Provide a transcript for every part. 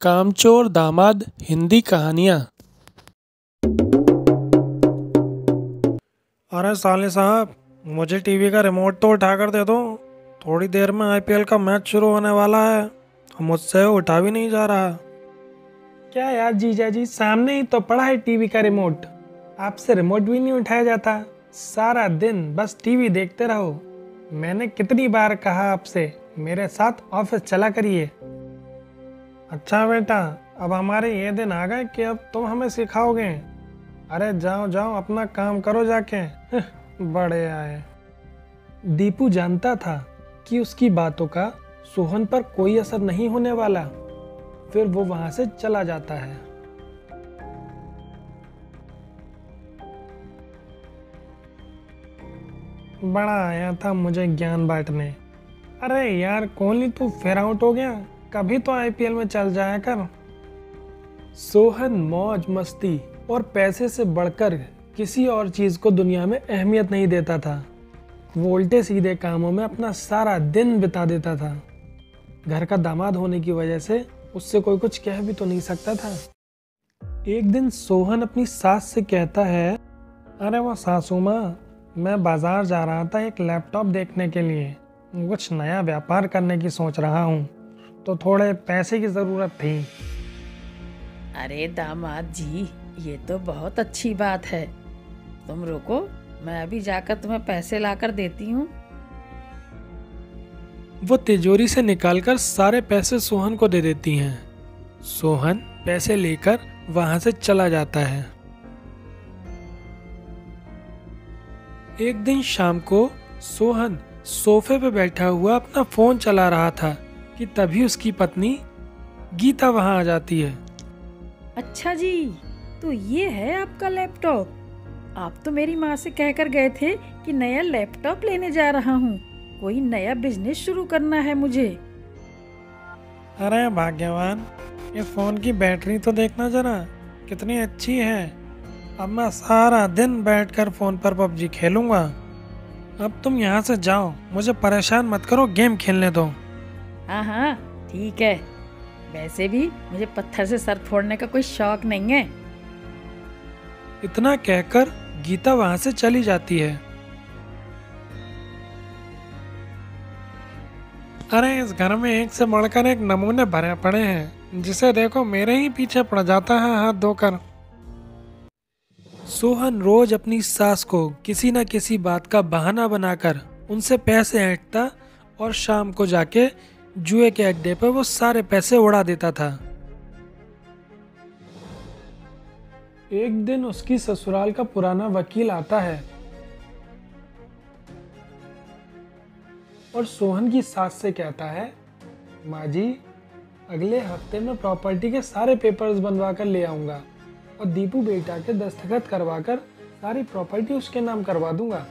कामचोर दामाद हिंदी कहानियाँ। अरे साले साहब, मुझे टीवी का रिमोट तो उठा कर दे दो। थोड़ी देर में आईपीएल का मैच शुरू होने वाला है, मुझसे उठा भी नहीं जा रहा। क्या यार जीजा जी, सामने ही तो पड़ा है टीवी का रिमोट। आपसे रिमोट भी नहीं उठाया जाता। सारा दिन बस टीवी देखते रहो। मैंने कितनी बार कहा आपसे मेरे साथ ऑफिस चला करिए। अच्छा बेटा, अब हमारे ये दिन आ गए कि अब तुम हमें सिखाओगे। अरे जाओ जाओ, अपना काम करो जाके। बड़े आए। दीपू जानता था कि उसकी बातों का सोहन पर कोई असर नहीं होने वाला। फिर वो वहां से चला जाता है। बड़ा आया था मुझे ज्ञान बांटने। अरे यार कोहली, तू फिर आउट हो गया। कभी तो आईपीएल में चल जाया कर। सोहन मौज मस्ती और पैसे से बढ़कर किसी और चीज को दुनिया में अहमियत नहीं देता था। वो उल्टे सीधे कामों में अपना सारा दिन बिता देता था। घर का दामाद होने की वजह से उससे कोई कुछ कह भी तो नहीं सकता था। एक दिन सोहन अपनी सास से कहता है, अरे वो सासू माँ, मैं बाजार जा रहा था एक लैपटॉप देखने के लिए। कुछ नया व्यापार करने की सोच रहा हूँ, तो थोड़े पैसे की ज़रूरत थी। अरे दामाद जी, ये तो बहुत अच्छी बात है। तुम रुको, मैं अभी जाकर तुम्हें पैसे लाकर देती हूँ। वो तिजोरी से निकालकर सारे पैसे सोहन को दे देती हैं। सोहन पैसे लेकर वहां से चला जाता है। एक दिन शाम को सोहन सोफे पे बैठा हुआ अपना फोन चला रहा था कि तभी उसकी पत्नी गीता वहां आ जाती है। अच्छा जी, तो ये है आपका लैपटॉप। आप तो मेरी माँ से कहकर गए थे कि नया लैपटॉप लेने जा रहा हूँ। कोई नया बिजनेस शुरू करना है मुझे। अरे भाग्यवान, इस फोन की बैटरी तो देखना जरा, कितनी अच्छी है। अब मैं सारा दिन बैठकर फोन पर पबजी खेलूंगा। अब तुम यहाँ से जाओ, मुझे परेशान मत करो, गेम खेलने दो। हाँ हाँ ठीक है। वैसे भी मुझे पत्थर से सर फोड़ने का कोई शौक नहीं है। इतना कहकर गीता वहां से चली जाती है। अरे इस घर में एक से बढ़कर एक नमूने भरे पड़े हैं, जिसे देखो मेरे ही पीछे पड़ जाता है हाथ धोकर। सोहन रोज अपनी सास को किसी न किसी बात का बहाना बनाकर उनसे पैसे ऐंठता और शाम को जाके जुए के अड्डे पर वो सारे पैसे उड़ा देता था। एक दिन उसकी ससुराल का पुराना वकील आता है और सोहन की सास से कहता है, माँ जी, अगले हफ्ते में प्रॉपर्टी के सारे पेपर्स बनवा कर ले आऊंगा और दीपू बेटा के दस्तखत करवाकर सारी प्रॉपर्टी उसके नाम करवा दूंगा।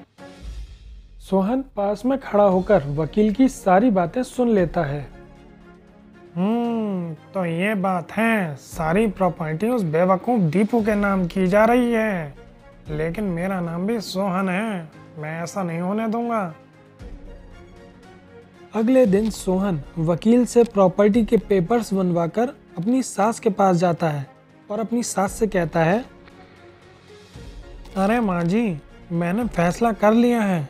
सोहन पास में खड़ा होकर वकील की सारी बातें सुन लेता है। तो ये बात है, सारी प्रॉपर्टी उस बेवकूफ दीपू के नाम की जा रही है। लेकिन मेरा नाम भी सोहन है, मैं ऐसा नहीं होने दूंगा। अगले दिन सोहन वकील से प्रॉपर्टी के पेपर्स बनवाकर अपनी सास के पास जाता है और अपनी सास से कहता है, अरे माँ जी, मैंने फैसला कर लिया है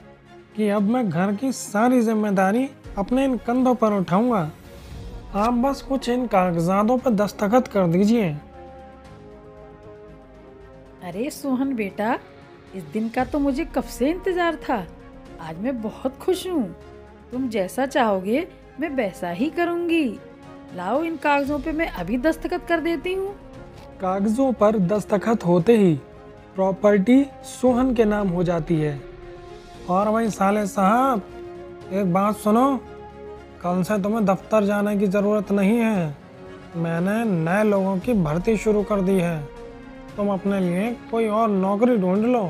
कि अब मैं घर की सारी जिम्मेदारी अपने इन कंधों पर उठाऊंगा। आप बस कुछ इन कागजातों पर दस्तखत कर दीजिए। अरे सोहन बेटा, इस दिन का तो मुझे कब से इंतजार था। आज मैं बहुत खुश हूँ। तुम जैसा चाहोगे मैं वैसा ही करूँगी। लाओ, इन कागजों पे मैं अभी दस्तखत कर देती हूँ। कागजों पर दस्तखत होते ही प्रॉपर्टी सोहन के नाम हो जाती है। और भाई साले साहब, एक बात सुनो, कल से तुम्हें दफ्तर जाने की ज़रूरत नहीं है। मैंने नए लोगों की भर्ती शुरू कर दी है। तुम अपने लिए कोई और नौकरी ढूंढ लो,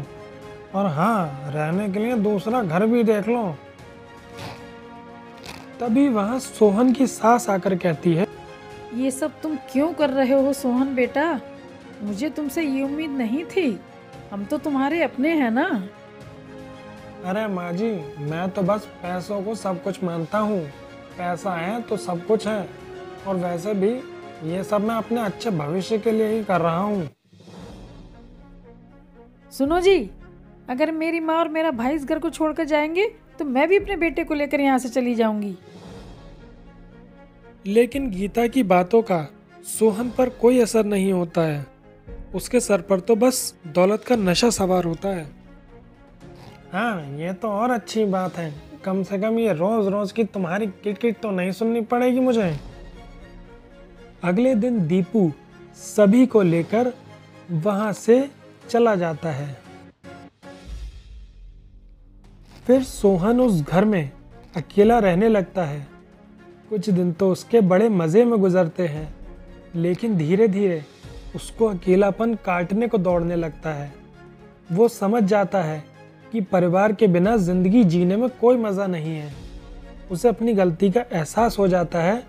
और हाँ, रहने के लिए दूसरा घर भी देख लो। तभी वहाँ सोहन की सास आकर कहती है, ये सब तुम क्यों कर रहे हो सोहन बेटा? मुझे तुमसे ये उम्मीद नहीं थी। हम तो तुम्हारे अपने हैं ना। अरे माँ जी, मैं तो बस पैसों को सब कुछ मानता हूँ। पैसा है तो सब कुछ है। और वैसे भी ये सब मैं अपने अच्छे भविष्य के लिए ही कर रहा हूँ। सुनो जी, अगर मेरी माँ और मेरा भाई इस घर को छोड़कर जाएंगे तो मैं भी अपने बेटे को लेकर यहाँ से चली जाऊंगी। लेकिन गीता की बातों का सोहन पर कोई असर नहीं होता है। उसके सर पर तो बस दौलत का नशा सवार होता है। हाँ, ये तो और अच्छी बात है। कम से कम ये रोज रोज की तुम्हारी किटकिट तो नहीं सुननी पड़ेगी मुझे। अगले दिन दीपू सभी को लेकर वहां से चला जाता है। फिर सोहन उस घर में अकेला रहने लगता है। कुछ दिन तो उसके बड़े मज़े में गुजरते हैं, लेकिन धीरे धीरे उसको अकेलापन काटने को दौड़ने लगता है। वो समझ जाता है कि परिवार के बिना ज़िंदगी जीने में कोई मज़ा नहीं है। उसे अपनी गलती का एहसास हो जाता है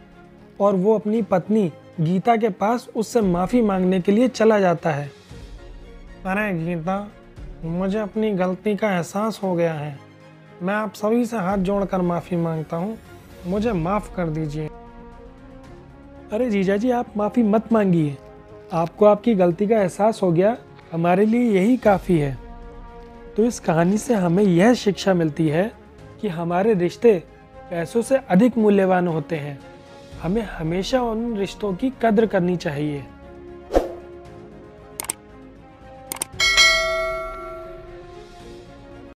और वो अपनी पत्नी गीता के पास उससे माफ़ी मांगने के लिए चला जाता है। अरे गीता, मुझे अपनी गलती का एहसास हो गया है। मैं आप सभी से हाथ जोड़कर माफ़ी मांगता हूँ। मुझे माफ़ कर दीजिए। अरे जीजा जी, आप माफ़ी मत मांगिए। आपको आपकी गलती का एहसास हो गया, हमारे लिए यही काफ़ी है। तो इस कहानी से हमें यह शिक्षा मिलती है कि हमारे रिश्ते पैसों से अधिक मूल्यवान होते हैं। हमें हमेशा उन रिश्तों की कद्र करनी चाहिए।